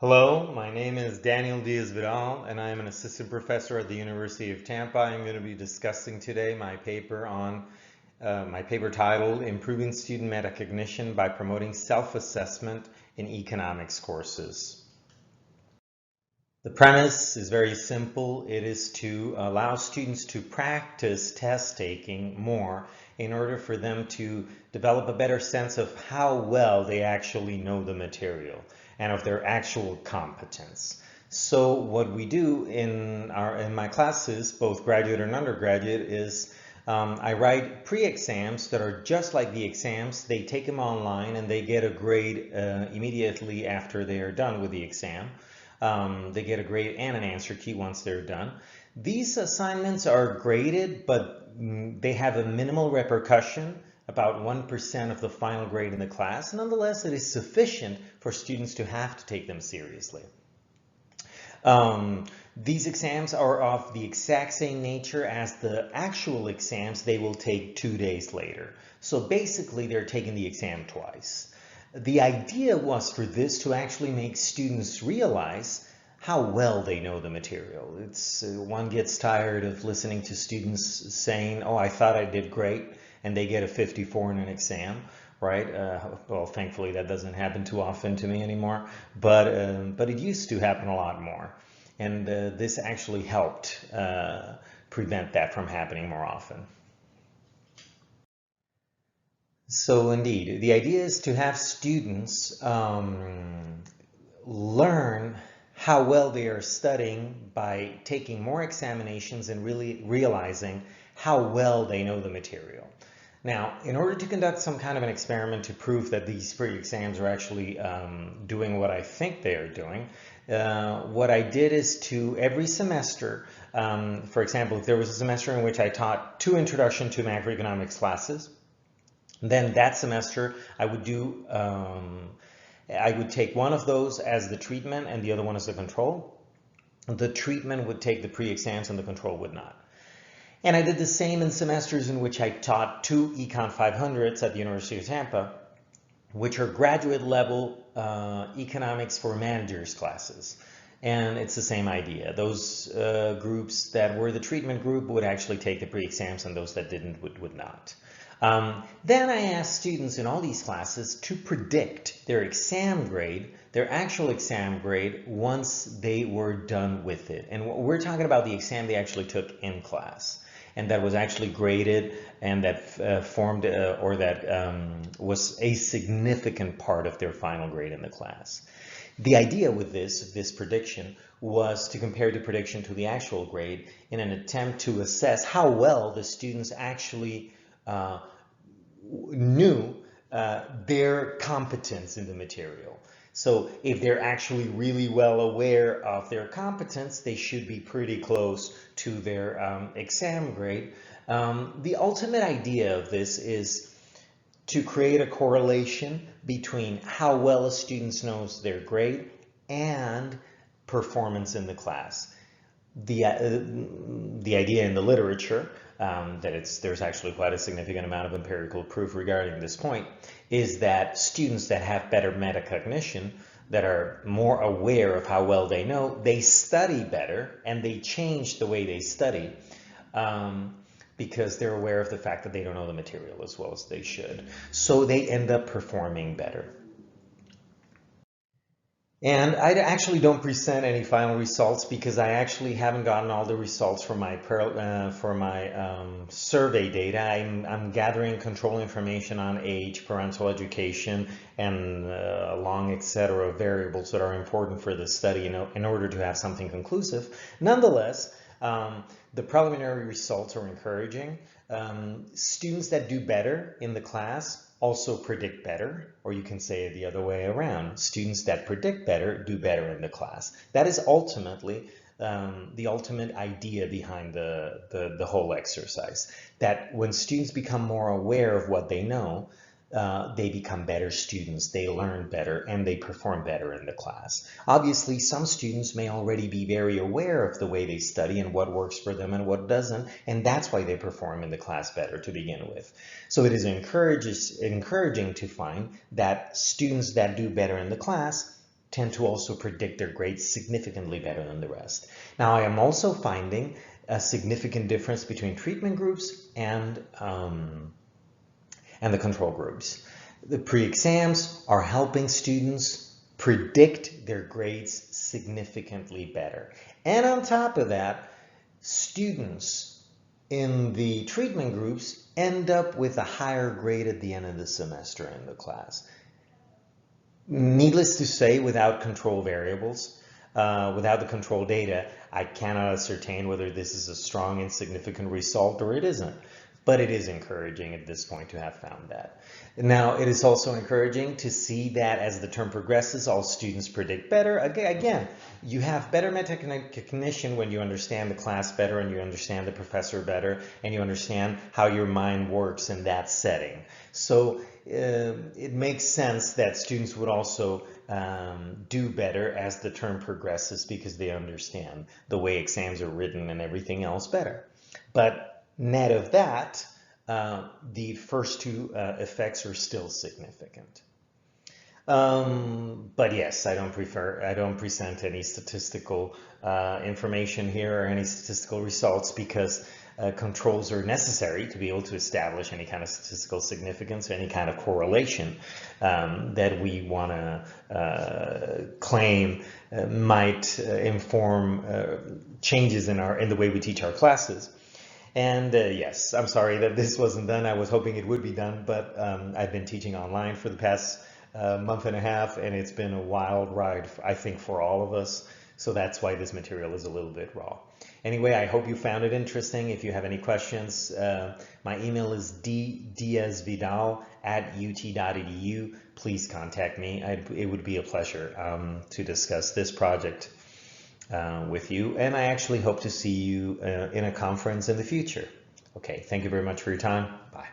Hello, my name is Daniel Diaz Vidal, and I am an assistant professor at the University of Tampa. I'm going to be discussing today my paper titled Improving Student Metacognition by Promoting Self-Assessment in Economics Courses. The premise is very simple. It is to allow students to practice test taking more in order for them to develop a better sense of how well they actually know the material and of their actual competence. So what we do in my classes, both graduate and undergraduate, is I write pre-exams that are just like the exams. They take them online and they get a grade immediately after they are done with the exam. They get a grade and an answer key once they're done. These assignments are graded, but they have a minimal repercussion, about 1% of the final grade in the class. Nonetheless, it is sufficient for students to have to take them seriously. These exams are of the exact same nature as the actual exams they will take 2 days later. So basically, they're taking the exam twice. The idea was for this to actually make students realize how well they know the material. One gets tired of listening to students saying, "Oh, I thought I did great," and they get a 54 in an exam, right? Well, thankfully that doesn't happen too often to me anymore, but it used to happen a lot more, and this actually helped prevent that from happening more often. So indeed, the idea is to have students learn how well they are studying by taking more examinations and really realizing how well they know the material. Now, in order to conduct some kind of an experiment to prove that these pre-exams are actually doing what I think they are doing, what I did is to every semester, for example, if there was a semester in which I taught 2 Introduction to Macroeconomics classes, then that semester I would take one of those as the treatment and the other one as the control. The treatment would take the pre-exams and the control would not. And I did the same in semesters in which I taught 2 Econ 500s at the University of Tampa, which are graduate level economics for managers classes. And it's the same idea. Those groups that were the treatment group would actually take the pre-exams, and those that didn't would not. Then I asked students in all these classes to predict their exam grade, their actual exam grade, once they were done with it. And we're talking about the exam they actually took in class, and that was actually graded, and that formed or that was a significant part of their final grade in the class. The idea with this prediction was to compare the prediction to the actual grade in an attempt to assess how well the students actually knew their competence in the material. So if they're actually really well aware of their competence, they should be pretty close to their exam grade. The ultimate idea of this is to create a correlation between how well a student knows their grade and performance in the class. The idea in the literature there's actually quite a significant amount of empirical proof regarding this point, is that students that have better metacognition, that are more aware of how well they know, they study better and they change the way they study because they're aware of the fact that they don't know the material as well as they should. So they end up performing better. And I actually don't present any final results because I actually haven't gotten all the results from my survey data. I'm gathering control information on age, parental education, and long, etc. variables that are important for the study in order to have something conclusive. Nonetheless, the preliminary results are encouraging. Students that do better in the class also predict better, or you can say it the other way around. Students that predict better do better in the class. That is ultimately the ultimate idea behind the whole exercise. That when students become more aware of what they know, they become better students, they learn better, and they perform better in the class. Obviously, some students may already be very aware of the way they study and what works for them and what doesn't, and that's why they perform in the class better to begin with. So it is encouraging to find that students that do better in the class tend to also predict their grades significantly better than the rest. Now, I am also finding a significant difference between treatment groups and the control groups. The pre-exams are helping students predict their grades significantly better. And on top of that, students in the treatment groups end up with a higher grade at the end of the semester in the class. Needless to say, without control variables, without the control data, I cannot ascertain whether this is a strong and significant result or it isn't. But it is encouraging at this point to have found that. Now, it is also encouraging to see that as the term progresses, all students predict better. Again, you have better metacognition when you understand the class better and you understand the professor better and you understand how your mind works in that setting. So it makes sense that students would also do better as the term progresses because they understand the way exams are written and everything else better. But net of that, the first two effects are still significant. But yes, I don't present any statistical information here or any statistical results because controls are necessary to be able to establish any kind of statistical significance or any kind of correlation that we want to claim might inform changes in the way we teach our classes. And yes, I'm sorry that this wasn't done. I was hoping it would be done, but I've been teaching online for the past month and a half, and it's been a wild ride, I think, for all of us. So that's why this material is a little bit raw. Anyway, I hope you found it interesting. If you have any questions, my email is diazvidal@ut.edu. Please contact me. It would be a pleasure to discuss this project with you, and I actually hope to see you in a conference in the future. Okay, thank you very much for your time. Bye.